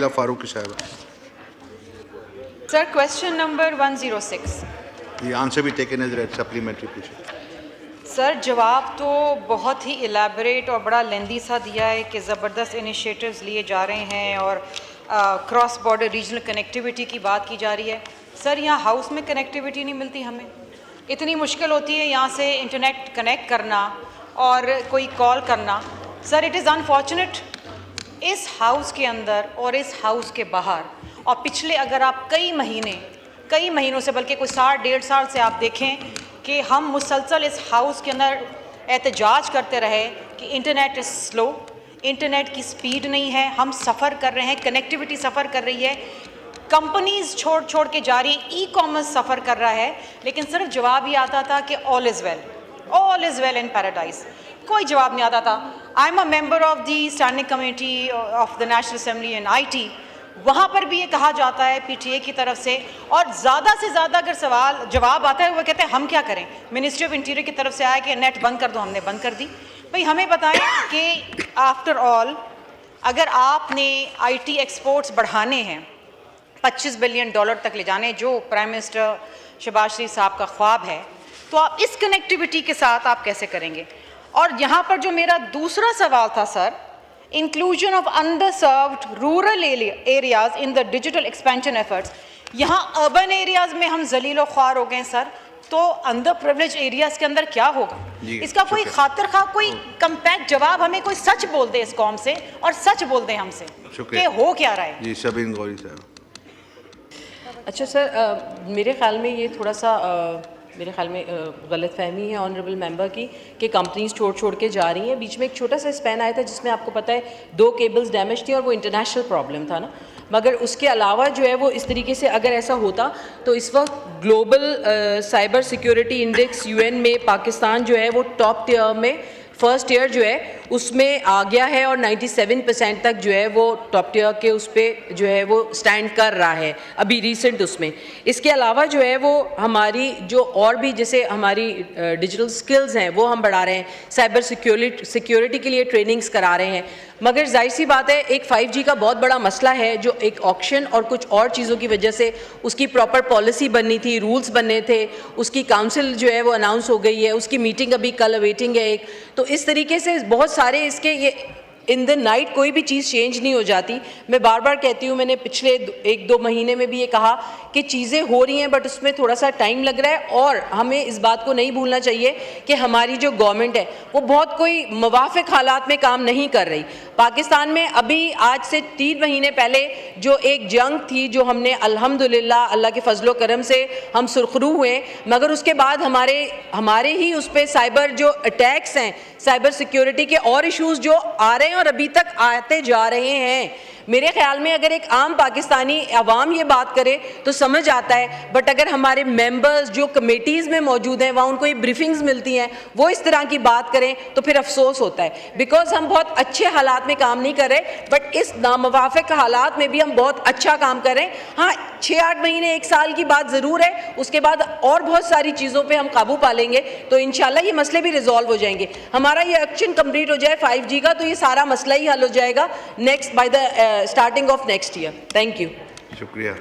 शीला फारूकी साहब। Sir, question number 106। The answer be taken as read, supplementary पूछे। Sir, जवाब तो बहुत ही इलेबरेट और बड़ा लेंदी सा दिया है कि ज़बरदस्त इनिशिएटिव्स लिए जा रहे हैं और क्रॉस बॉर्डर रीजनल कनेक्टिविटी की बात की जा रही है। सर, यहाँ हाउस में कनेक्टिविटी नहीं मिलती हमें, इतनी मुश्किल होती है यहाँ से इंटरनेट कनेक्ट करना और कोई कॉल करना। सर, इट इज़ अनफॉर्चुनेट इस हाउस के अंदर और इस हाउस के बाहर, और पिछले अगर आप कई महीनों से, बल्कि कोई 1.5 साल से आप देखें कि हम मुसलसल इस हाउस के अंदर एहतजाज करते रहे कि इंटरनेट इज़ स्लो, इंटरनेट की स्पीड नहीं है, हम सफ़र कर रहे हैं, कनेक्टिविटी सफ़र कर रही है, कंपनीज़ छोड़ के जा रही, ई कॉमर्स सफ़र कर रहा है, लेकिन सिर्फ जवाब ये आता था कि all is well in paradise. कोई जवाब नहीं आता था। I am a member of the standing committee of the national assembly in IT, वहाँ पर भी ये कहा जाता है PTA की तरफ से, और ज़्यादा से ज़्यादा अगर सवाल जवाब आता है वो कहते हैं हम क्या करें। मिनिस्ट्री ऑफ इंटीरियर की तरफ से आया कि नेट बंद कर दो, हमने बंद कर दी। भाई हमें बताएं कि आफ्टर ऑल अगर आपने IT एक्सपोर्ट्स बढ़ाने हैं, $25 बिलियन तक ले जाने, जो प्राइम मिनिस्टर शहबाज शरीफ साहब का ख्वाब है, तो आप इस कनेक्टिविटी के साथ आप कैसे करेंगे। और यहाँ पर जो मेरा दूसरा सवाल था sir, inclusion of underserved rural areas in the digital expansion efforts, यहाँ अर्बन एरियाज में हम जलीलो ख्वार हो गए सर, तो अंडर प्रिविलेज एरियाज के अंदर क्या होगा। इसका कोई खातिर खा, कोई कम्पैक्ट जवाब हमें कोई सच बोल दे इस कौम से, और सच बोल दे हमसे कि हो क्या रहा है। जी शबीन गौरी साहब। अच्छा सर, मेरे ख्याल में ये थोड़ा सा गलतफहमी है ऑनरेबल मेंबर की कि कंपनीज छोड़ के जा रही हैं। बीच में एक छोटा सा स्पैन आया था जिसमें आपको पता है 2 केबल्स डैमेज थी और वो इंटरनेशनल प्रॉब्लम था ना, मगर उसके अलावा जो है वो इस तरीके से अगर ऐसा होता तो इस वक्त global cyber security index UN में पाकिस्तान जो है वो टॉप टियर में फर्स्ट ईयर जो है उसमें आ गया है, और 97% तक जो है वो टॉप टियर के उस पर जो है वो स्टैंड कर रहा है अभी रिसेंट उसमें। इसके अलावा जो है वो हमारी जो और भी जैसे हमारी डिजिटल स्किल्स हैं वो हम बढ़ा रहे हैं, साइबर सिक्योरिटी के लिए ट्रेनिंग्स करा रहे हैं, मगर जाहिर सी बात है एक 5G का बहुत बड़ा मसला है जो एक ऑक्शन और कुछ और चीज़ों की वजह से उसकी प्रॉपर पॉलिसी बननी थी, रूल्स बनने थे, उसकी काउंसिल जो है वो अनाउंस हो गई है, उसकी मीटिंग अभी कल अवेटिंग है एक, तो इस तरीके से बहुत सारे इसके ये इन द नाइट कोई भी चीज़ चेंज नहीं हो जाती। मैं बार बार कहती हूँ, मैंने पिछले 1-2 महीने में भी ये कहा कि चीज़ें हो रही हैं बट उसमें थोड़ा सा टाइम लग रहा है, और हमें इस बात को नहीं भूलना चाहिए कि हमारी जो गवर्नमेंट है वो बहुत कोई मुवाफिक हालात में काम नहीं कर रही। पाकिस्तान में अभी आज से 3 महीने पहले जो एक जंग थी जो हमने अल्हम्दुलिल्लाह अल्लाह के फजलो करम से हम सुरखरू हुए, मगर उसके बाद हमारे ही उस पर साइबर जो अटैक्स हैं, साइबर सिक्योरिटी के और इश्यूज जो आ रहे हैं और अभी तक आते जा रहे हैं। मेरे ख्याल में अगर एक आम पाकिस्तानी अवाम ये बात करे तो समझ आता है, बट अगर हमारे मेंबर्स जो कमेटीज़ में मौजूद हैं वहाँ उनको ये ब्रीफिंग्स मिलती हैं, वो इस तरह की बात करें तो फिर अफसोस होता है, बिकॉज हम बहुत अच्छे हालात में काम नहीं कर रहे, बट इस नामुवाफिक हालात में भी हम बहुत अच्छा काम कर रहे हैं। हाँ, 6-8 महीने 1 साल की बात ज़रूर है, उसके बाद और बहुत सारी चीज़ों पर हम काबू पा लेंगे तो इंशाल्लाह ये मसले भी रिजॉल्व हो जाएंगे। हमारा ये एक्शन कंप्लीट हो जाए 5G का तो ये सारा मसला ही हल हो जाएगा next by the starting of next year. Thank you. शुक्रिया।